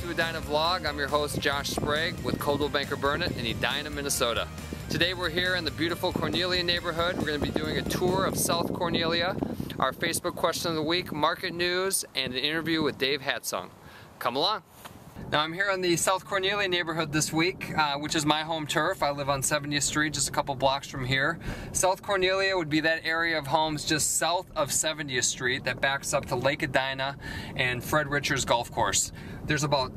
to Edina Vlog. I'm your host Josh Sprague with Coldwell Banker Burnett in Edina, Minnesota. Today we're here in the beautiful Cornelia neighborhood. We're going to be doing a tour of South Cornelia, our Facebook question of the week, market news, and an interview with Dave Hatzung. Come along. Now I'm here in the South Cornelia neighborhood this week, which is my home turf. I live on 70th Street, just a couple blocks from here. South Cornelia would be that area of homes just south of 70th Street that backs up to Lake Edina and Fred Richards Golf Course. There's about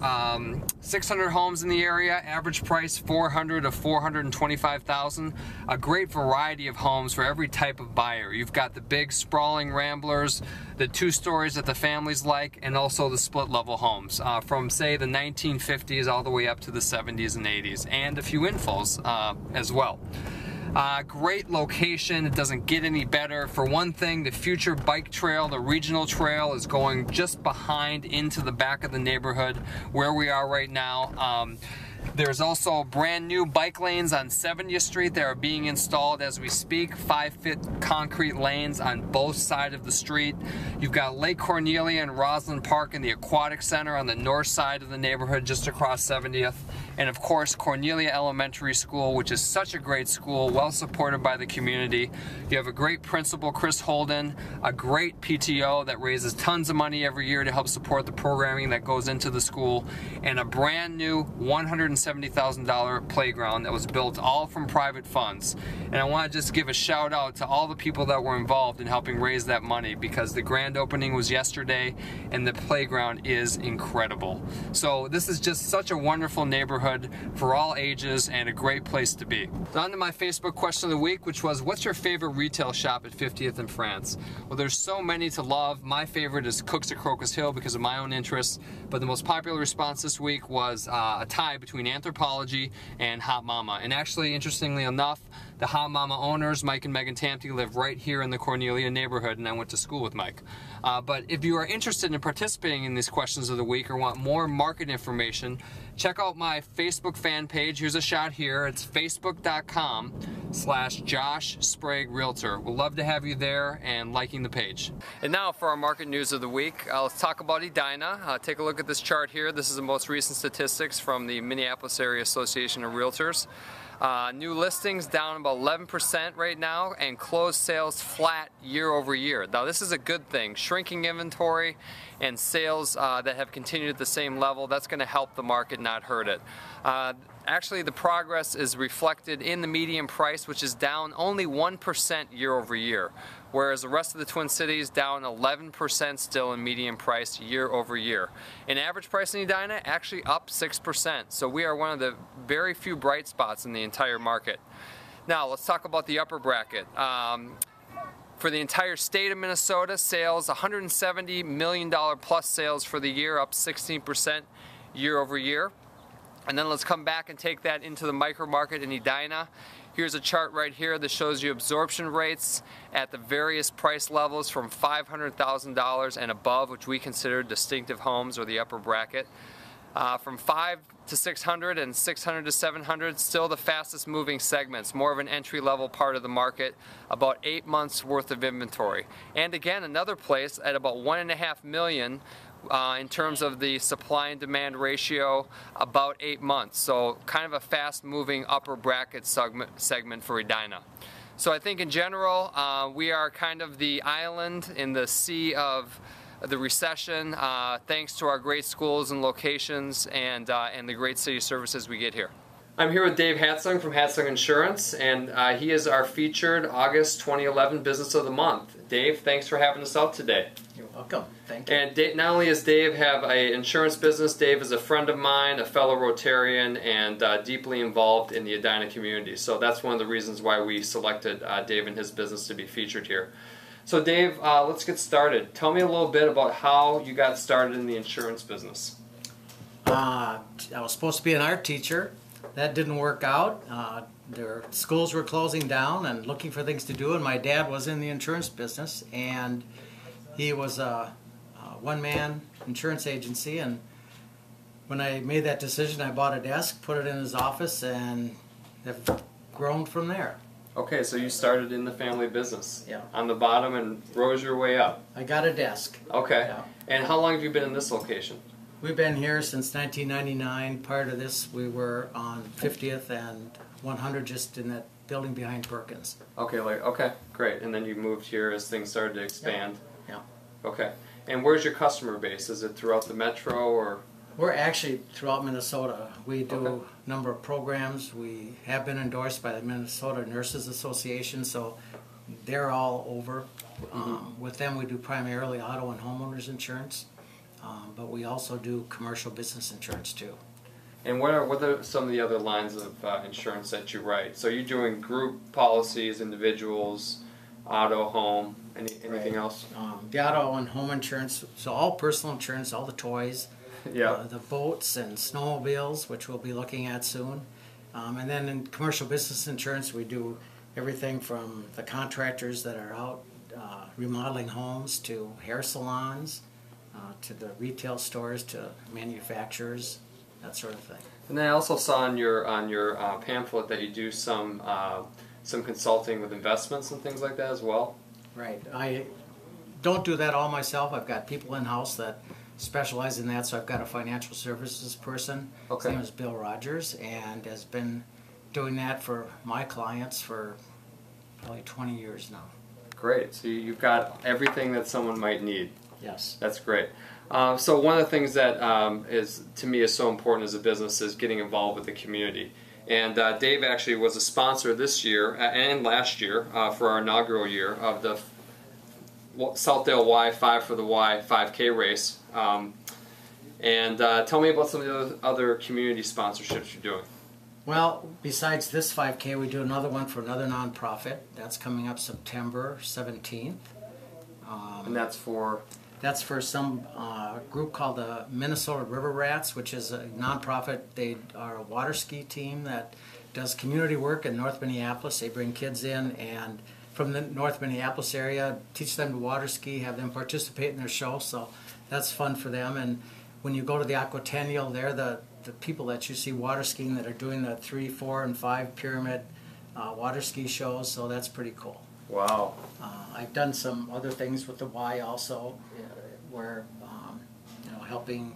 600 homes in the area, average price $400,000 to $425,000. A great variety of homes for every type of buyer. You've got the big sprawling ramblers, the 2 stories that the families like, and also the split level homes from say the 1950s all the way up to the 70s and 80s, and a few infills as well. Great location, it doesn't get any better. For one thing, the future bike trail, the regional trail, is going just behind into the back of the neighborhood where we are right now. There's also brand new bike lanes on 70th Street that are being installed as we speak, 5-foot concrete lanes on both sides of the street. You've got Lake Cornelia and Roslyn Park and the Aquatic Center on the north side of the neighborhood just across 70th. And of course Cornelia Elementary School, which is such a great school, well supported by the community. You have a great principal, Chris Holden, a great PTO that raises tons of money every year to help support the programming that goes into the school, and a brand new $170,000 playground that was built all from private funds. And I want to just give a shout out to all the people that were involved in helping raise that money, because the grand opening was yesterday and the playground is incredible. So this is just such a wonderful neighborhood for all ages and a great place to be. So on to my Facebook question of the week, which was, what's your favorite retail shop at 50th and France? Well, there's so many to love. My favorite is Cook's at Crocus Hill because of my own interests, but the most popular response this week was a tie between Anthropologie and Hot Mama. And actually, interestingly enough, the Hot Mama owners, Mike and Megan Tamte, live right here in the Cornelia neighborhood, and I went to school with Mike. But if you are interested in participating in these questions of the week or want more market information, check out my Facebook fan page. Here's a shot here. It's facebook.com/Josh Sprague Realtor. We'll love to have you there and liking the page. And now for our market news of the week. Let's talk about Edina. Take a look at this chart here. This is the most recent statistics from the Minneapolis Area Association of Realtors. New listings down about 11% right now, and closed sales flat year over year. Now this is a good thing. Shrinking inventory and sales that have continued at the same level, that's going to help the market, not hurt it. Actually, the progress is reflected in the median price, which is down only 1% year over year, whereas the rest of the Twin Cities down 11% still in median price year over year. And average price in Edina actually up 6%, so we are one of the very few bright spots in the entire market. Now let's talk about the upper bracket. For the entire state of Minnesota, sales $170 million plus sales for the year, up 16% year over year. And then let's come back and take that into the micro market in Edina. Here's a chart right here that shows you absorption rates at the various price levels from $500,000 and above, which we consider distinctive homes or the upper bracket. From 5 to 600 and 600 to 700, still the fastest moving segments, more of an entry-level part of the market, about 8 months worth of inventory. And again, another place at about 1.5 million in terms of the supply and demand ratio, about 8 months. So kind of a fast-moving upper bracket segment for Edina. So I think in general, we are kind of the island in the sea of the recession, thanks to our great schools and locations and the great city services we get here. I'm here with Dave Hatzung from Hatzung Insurance, and he is our featured August 2011 Business of the Month. Dave, thanks for having us out today. You're welcome. Thank you. And not only does Dave have an insurance business, Dave is a friend of mine, a fellow Rotarian, and deeply involved in the Edina community. So that's one of the reasons why we selected Dave and his business to be featured here. So Dave, let's get started. Tell me a little bit about how you got started in the insurance business. I was supposed to be an art teacher. That didn't work out. Their schools were closing down and looking for things to do, and my dad was in the insurance business, and he was a one-man insurance agency, and when I made that decision, I bought a desk, put it in his office, and have grown from there. Okay, so you started in the family business. Yeah. On the bottom and rose your way up. I got a desk. Okay. Yeah. And how long have you been in this location? We've been here since 1999. Prior to this, we were on 50th and 100, just in that building behind Perkins. Okay, okay, great. And then you moved here as things started to expand. Yeah. Okay. And where's your customer base? Is it throughout the metro or? We're actually throughout Minnesota. We do a number of programs. We have been endorsed by the Minnesota Nurses Association, so they're all over. With them, we do primarily auto and homeowners insurance, but we also do commercial business insurance too. And what are some of the other lines of insurance that you write? So you're doing group policies, individuals, auto, home, anything else? The auto and home insurance, so all personal insurance, all the toys, the boats and snowmobiles, which we'll be looking at soon. And then in commercial business insurance, we do everything from the contractors that are out remodeling homes to hair salons, to the retail stores, to manufacturers, that sort of thing. And then I also saw on your pamphlet that you do some consulting with investments and things like that as well. Right. I don't do that all myself. I've got people in-house that specialize in that, so I've got a financial services person. His name is Bill Rogers, and has been doing that for my clients for probably 20 years now. Great. So you've got everything that someone might need. Yes. That's great. So one of the things that is to me is so important as a business is getting involved with the community. And Dave actually was a sponsor this year and last year for our inaugural year of the Southdale Y 5 for the Y 5K race. And tell me about some of the other community sponsorships you're doing. Well, besides this 5K, we do another one for another nonprofit. That's coming up September 17th. And that's for? That's for some group called the Minnesota River Rats, which is a nonprofit. They are a water ski team that does community work in North Minneapolis. They bring kids in and from the North Minneapolis area, teach them to water ski, have them participate in their show, so that's fun for them. And when you go to the Aquatennial, they're the people that you see water skiing that are doing the 3, 4, and 5 pyramid water ski shows, so that's pretty cool. Wow. I've done some other things with the Y also, where helping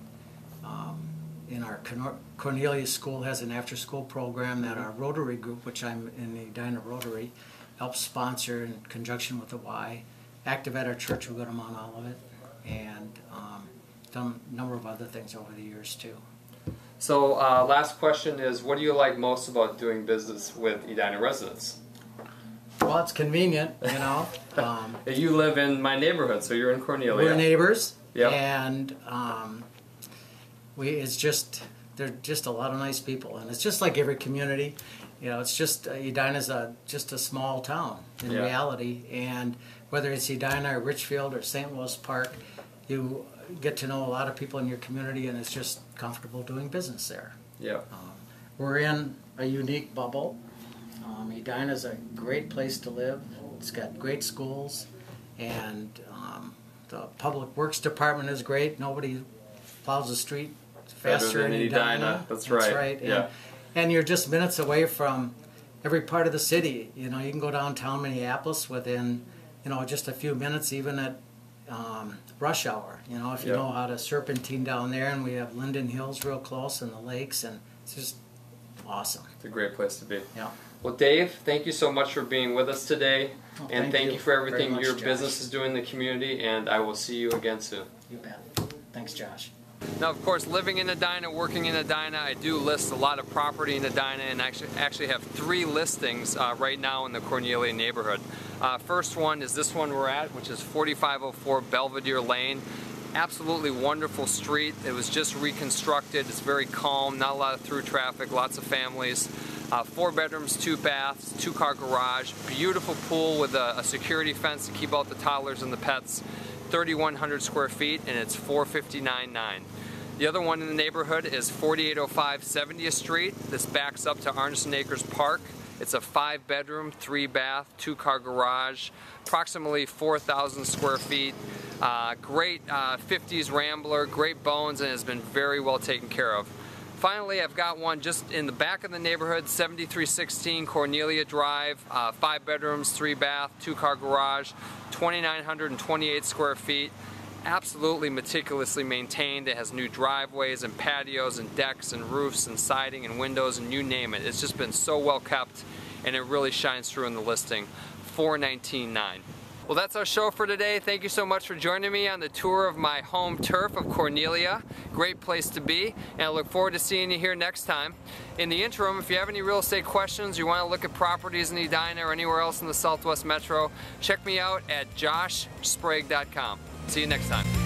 in our Cornelia school has an after-school program that our Rotary group, which I'm in the Edina Rotary, helps sponsor in conjunction with the Y. Active at our church, we've got them on all of it, and done a number of other things over the years too. So last question is, what do you like most about doing business with Edina residents? Well, it's convenient, you know. You live in my neighborhood, so you're in Cornelia. We're neighbors, yep. And they're just a lot of nice people, and it's just like every community. You know, it's just Edina's just a small town in reality, and whether it's Edina or Richfield or St. Louis Park, you get to know a lot of people in your community, and it's just comfortable doing business there. Yeah. We're in a unique bubble. Edina's a great place to live. It's got great schools, and the public works department is great. Nobody plows the street faster than Edina. That's right. And you're just minutes away from every part of the city. You know, you can go downtown Minneapolis within, just a few minutes, even at rush hour. You know, if you know how to serpentine down there, and we have Linden Hills real close and the lakes, and it's just awesome. It's a great place to be. Yeah. Well, Dave, thank you so much for being with us today, and thank you for everything your business is doing in the community, and I will see you again soon. You bet. Thanks, Josh. Now, of course, living in Edina, working in Edina, I do list a lot of property in Edina, and actually have 3 listings right now in the Cornelia neighborhood. First one is this one we're at, which is 4504 Belvedere Lane. Absolutely wonderful street. It was just reconstructed. It's very calm, not a lot of through traffic, lots of families. 4 bedrooms, 2 baths, 2-car garage, beautiful pool with a security fence to keep out the toddlers and the pets, 3,100 square feet, and it's $459,900. The other one in the neighborhood is 4805 70th Street. This backs up to Arneson Acres Park. It's a 5-bedroom, 3-bath, 2-car garage, approximately 4,000 square feet. Great 50s Rambler, great bones, and has been very well taken care of. Finally, I've got one just in the back of the neighborhood, 7316 Cornelia Drive, 5 bedrooms, 3 bath, 2-car garage, 2,928 square feet. absolutely meticulously maintained. It has new driveways and patios and decks and roofs and siding and windows and you name it. It's just been so well kept, and it really shines through in the listing. $419,900. Well, that's our show for today. Thank you so much for joining me on the tour of my home turf of Cornelia. Great place to be, and I look forward to seeing you here next time. In the interim, if you have any real estate questions, you want to look at properties in Edina or anywhere else in the Southwest Metro, check me out at joshsprague.com. See you next time.